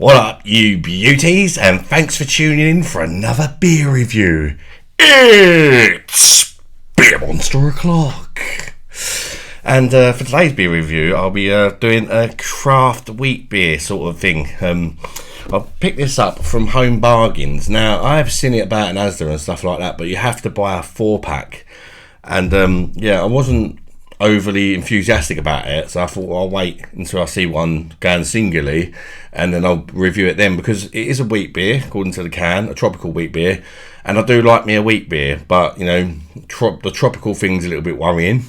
What up, you beauties, and thanks for tuning in for another beer review. It's Beer Monster O'Clock. And for today's beer review, I'll be doing a craft wheat beer sort of thing. I'll pick this up from Home Bargains. Now, I've seen it about in Asda and stuff like that, but you have to buy a 4-pack. And yeah, I wasn't overly enthusiastic about it, so I thought I'll wait until I see one going singularly and then I'll review it then, because it is a wheat beer according to the can, a tropical wheat beer, and I do like me a wheat beer, but you know, the tropical thing's a little bit worrying,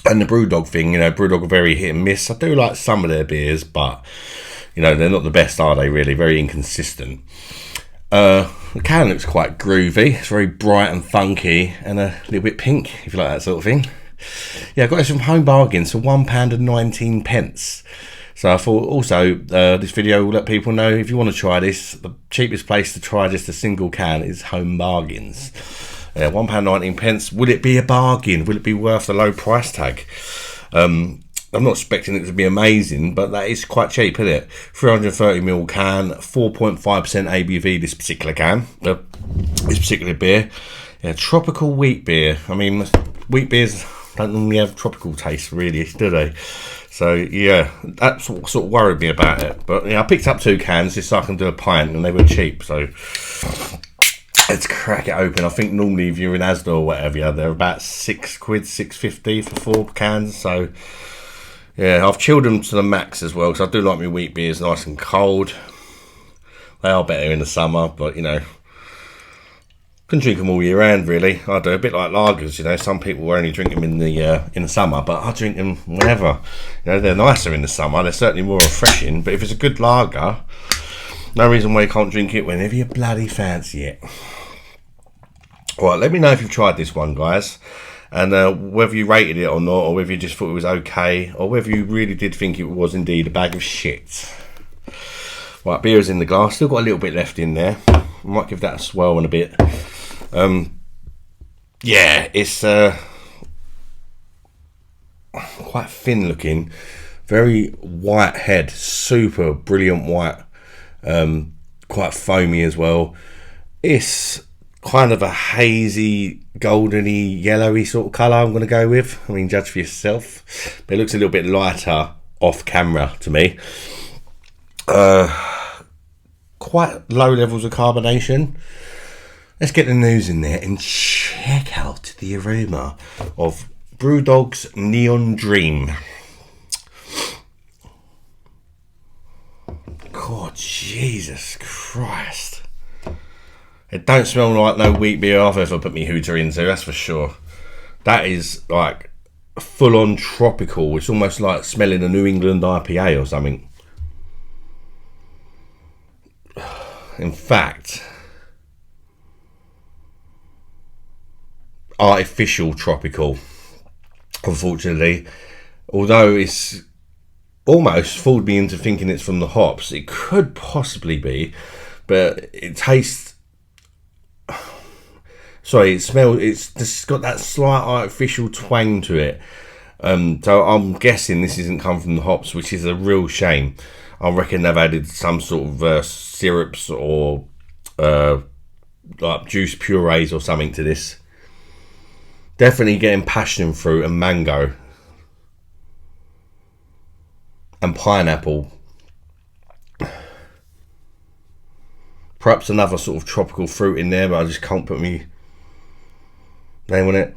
and the Brewdog thing, you know, Brewdog are very hit and miss. I do like some of their beers, but you know, they're not the best, are they, really? Very inconsistent. The can looks quite groovy. It's very bright and funky and a little bit pink, if you like that sort of thing. Yeah, I got this from Home Bargains for £1.19. So I thought also this video will let people know, if you want to try this, the cheapest place to try just a single can is Home Bargains. £1.19. Will it be a bargain? Will it be worth the low price tag? I'm not expecting it to be amazing, but that is quite cheap, isn't it? 330ml can, 4.5% ABV, this particular can, this particular beer. Yeah, tropical wheat beer. I mean, wheat beers don't normally have tropical taste, really, do they? So yeah, that sort of worried me about it. But yeah, I picked up 2 cans just so I can do a pint, and they were cheap. So let's crack it open. I think normally if you're in Asda or whatever, they're about £6, £6.50 for 4 cans. So yeah, I've chilled them to the max as well, because I do like my wheat beers nice and cold. They are better in the summer, but you know, can drink them all year round, really. I do, a bit like lagers, you know. Some people only drink them in the summer, but I drink them whenever. You know, they're nicer in the summer. They're certainly more refreshing. But if it's a good lager, no reason why you can't drink it whenever you bloody fancy it. All right, let me know if you've tried this one, guys, and whether you rated it or not, or whether you just thought it was okay, or whether you really did think it was indeed a bag of shit. Right, beer is in the glass. Still got a little bit left in there. I might give that a swirl in a bit. Yeah, it's quite thin looking, very white head, super brilliant white, quite foamy as well. It's kind of a hazy, goldeny, yellowy sort of colour I'm going to go with. I mean, judge for yourself. But it looks a little bit lighter off camera to me. Quite low levels of carbonation. Let's get the news in there and check out the aroma of Brewdog's Neon Dream. God, Jesus Christ. It don't smell like no wheat beer I've ever put me hooter into, that's for sure. That is like full-on tropical. It's almost like smelling a New England IPA or something. In fact, artificial tropical, unfortunately. Although it's almost fooled me into thinking it's from the hops. It could possibly be, but it tastes, sorry, it smells, it's just got that slight artificial twang to it. So I'm guessing this isn't come from the hops, which is a real shame. I reckon they've added some sort of syrups or like juice purees or something to this. Definitely getting passion fruit and mango and pineapple. Perhaps another sort of tropical fruit in there, but I just can't put me name on it.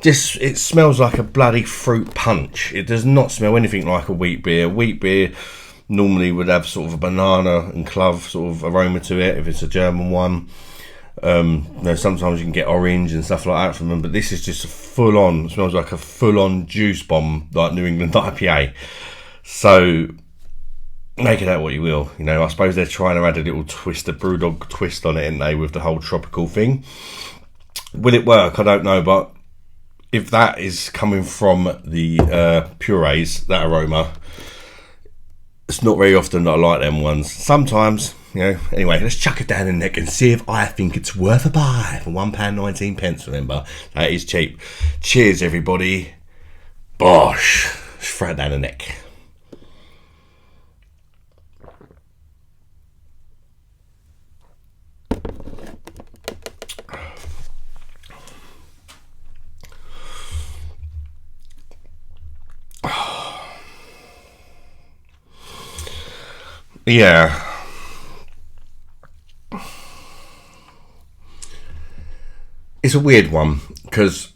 Just, it smells like a bloody fruit punch. It does not smell anything like a wheat beer. Wheat beer normally would have sort of a banana and clove sort of aroma to it if it's a German one. You know, sometimes you can get orange and stuff like that from them, but this is just a full-on, it smells like a full-on juice bomb, like New England IPA. So make it out what you will. You know, I suppose they're trying to add a little twist, a Brewdog twist on it, ain't they, with the whole tropical thing. Will it work? I don't know, but if that is coming from the purees, that aroma, it's not very often that I like them ones. Sometimes, you know. Anyway, let's chuck it down in the neck and see if I think it's worth a buy for £1.19. Remember, that is cheap. Cheers, everybody. Bosh. Let's throw it down the neck. Yeah. It's a weird one because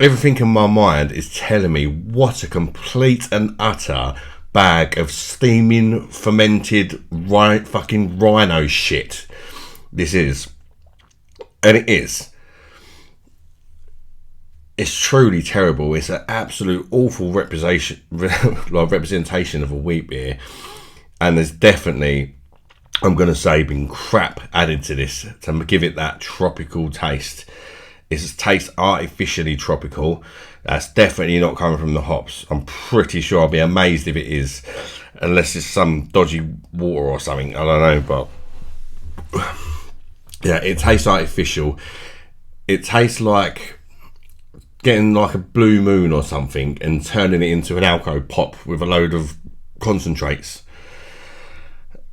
everything in my mind is telling me what a complete and utter bag of steaming, fermented, fucking rhino shit this is. And it is. It's truly terrible. It's an absolute awful representation of a wheat beer. And there's definitely, I'm going to say, been crap added to this to give it that tropical taste. It tastes artificially tropical. That's definitely not coming from the hops. I'm pretty sure. I'll be amazed if it is, unless it's some dodgy water or something. I don't know, but yeah, it tastes artificial. It tastes like getting like a Blue Moon or something and turning it into an alco pop with a load of concentrates.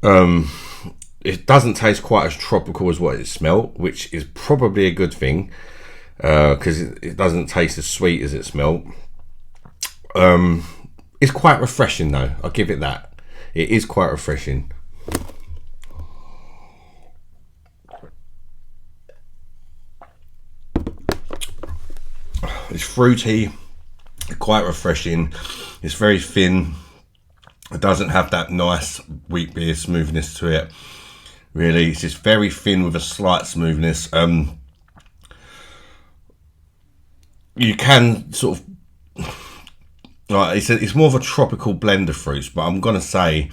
It doesn't taste quite as tropical as what it smelled, which is probably a good thing, because it doesn't taste as sweet as it smelled. It's quite refreshing though, I'll give it that. It is quite refreshing. It's fruity, quite refreshing. It's very thin. It doesn't have that nice wheat beer smoothness to it. Really, it's just very thin with a slight smoothness. You can sort of, like, it's more of a tropical blend of fruits, but I'm gonna say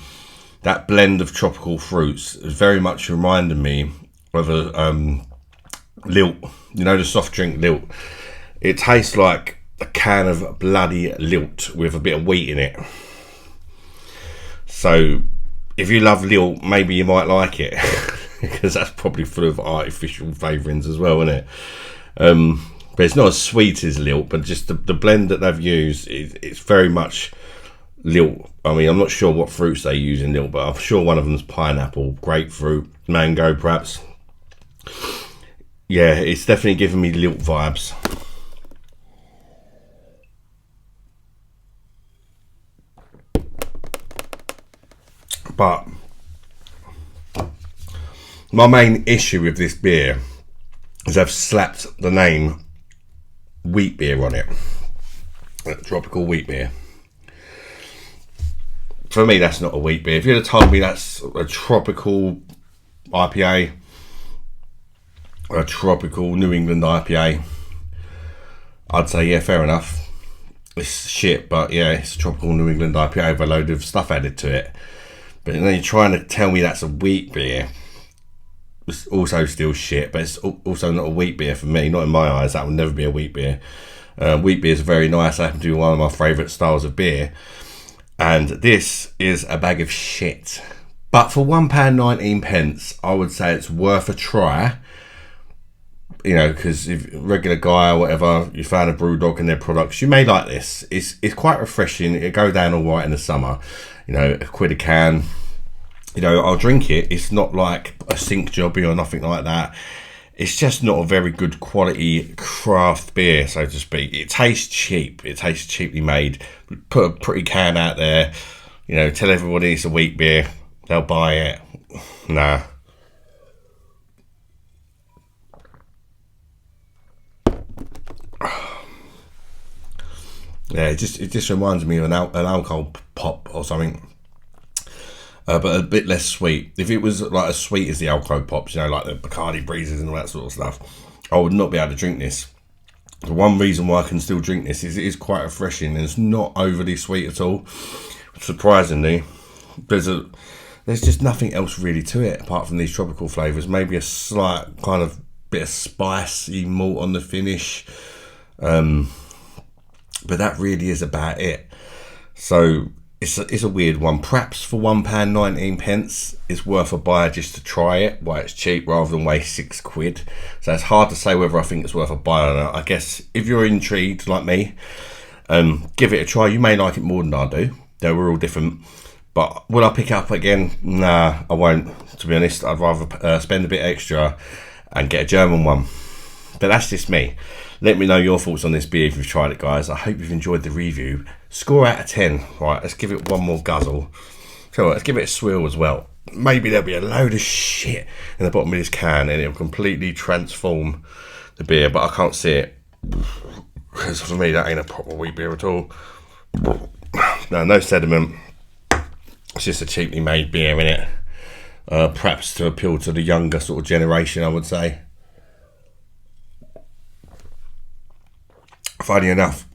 that blend of tropical fruits is very much reminding me of a lilt. You know, the soft drink lilt. It tastes like a can of bloody lilt with a bit of wheat in it. So if you love lilt, maybe you might like it, because that's probably full of artificial flavourings as well, isn't it? But it's not as sweet as lilt, but just the blend that they've used, it's very much lilt. I mean, I'm not sure what fruits they use in lilt, but I'm sure one of them's pineapple, grapefruit, mango perhaps. Yeah, it's definitely giving me lilt vibes. But my main issue with this beer is I've slapped the name wheat beer on it. Tropical wheat beer. For me, that's not a wheat beer. If you'd have told me that's a tropical IPA, a tropical New England IPA, I'd say, yeah, fair enough. It's shit, but yeah, it's a tropical New England IPA with a load of stuff added to it. But then you're trying to tell me that's a wheat beer. It's also still shit, but it's also not a wheat beer for me. Not in my eyes. That would never be a wheat beer. Wheat beer is very nice. I happen to be one of my favourite styles of beer. And this is a bag of shit. But for £1.19, I would say it's worth a try. You know, because if regular guy or whatever, you found a Brewdog and their products, you may like this. It's quite refreshing. It'll go down all right in the summer. You know, £1 a can. You know, I'll drink it. It's not like a sink jobby or nothing like that. It's just not a very good quality craft beer, so to speak. It tastes cheap. It tastes cheaply made. Put a pretty can out there. You know, tell everybody it's a wheat beer. They'll buy it. Nah. Yeah, it just reminds me of an alcohol pop or something, but a bit less sweet. If it was like as sweet as the alcohol pops, you know, like the Bacardi Breezes and all that sort of stuff, I would not be able to drink this. The one reason why I can still drink this is it is quite refreshing and it's not overly sweet at all. Surprisingly, there's just nothing else really to it apart from these tropical flavours. Maybe a slight kind of bit of spicy malt on the finish. But that really is about it. So it's a weird one. Perhaps for £1.19 it's worth a buy just to try it while it's cheap rather than waste £6. So it's hard to say whether I think it's worth a buy or not. I guess if you're intrigued like me, give it a try. You may like it more than I do. We're all different. But will I pick it up again? Nah, I won't. To be honest, I'd rather spend a bit extra and get a German one. But that's just me. Let me know your thoughts on this beer if you've tried it, guys. I hope you've enjoyed the review. Score out of 10. Right, let's give it one more guzzle. So let's give it a swill as well. Maybe there'll be a load of shit in the bottom of this can and it'll completely transform the beer, but I can't see it. Because for me, that ain't a proper wheat beer at all. No sediment. It's just a cheaply made beer, innit? Perhaps to appeal to the younger sort of generation, I would say. Funny enough,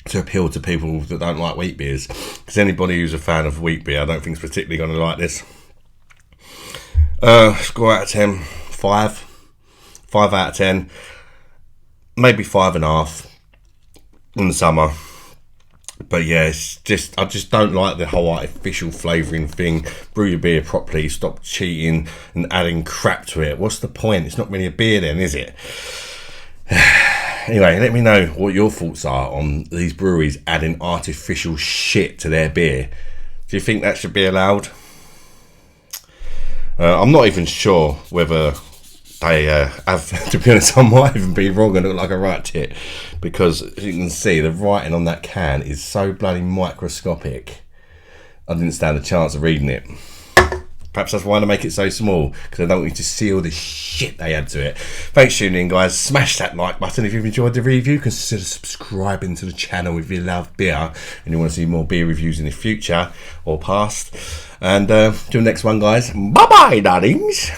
to appeal to people that don't like wheat beers. Because anybody who's a fan of wheat beer, I don't think is particularly going to like this. Score out of 10, 5. 5 out of 10. Maybe 5.5 in the summer. But yeah, it's just, I just don't like the whole artificial flavouring thing. Brew your beer properly, stop cheating and adding crap to it. What's the point? It's not really a beer then, is it? Anyway, let me know what your thoughts are on these breweries adding artificial shit to their beer. Do you think that should be allowed? I'm not even sure whether they have, to be honest, I might even be wrong and look like a right tit, because as you can see, the writing on that can is so bloody microscopic. I didn't stand a chance of reading it. Perhaps that's why they make it so small, because I don't want you to see all the shit they add to it. Thanks for tuning in, guys. Smash that like button if you've enjoyed the review. Consider subscribing to the channel if you love beer and you want to see more beer reviews in the future or past. And till the next one, guys. Bye-bye, darlings.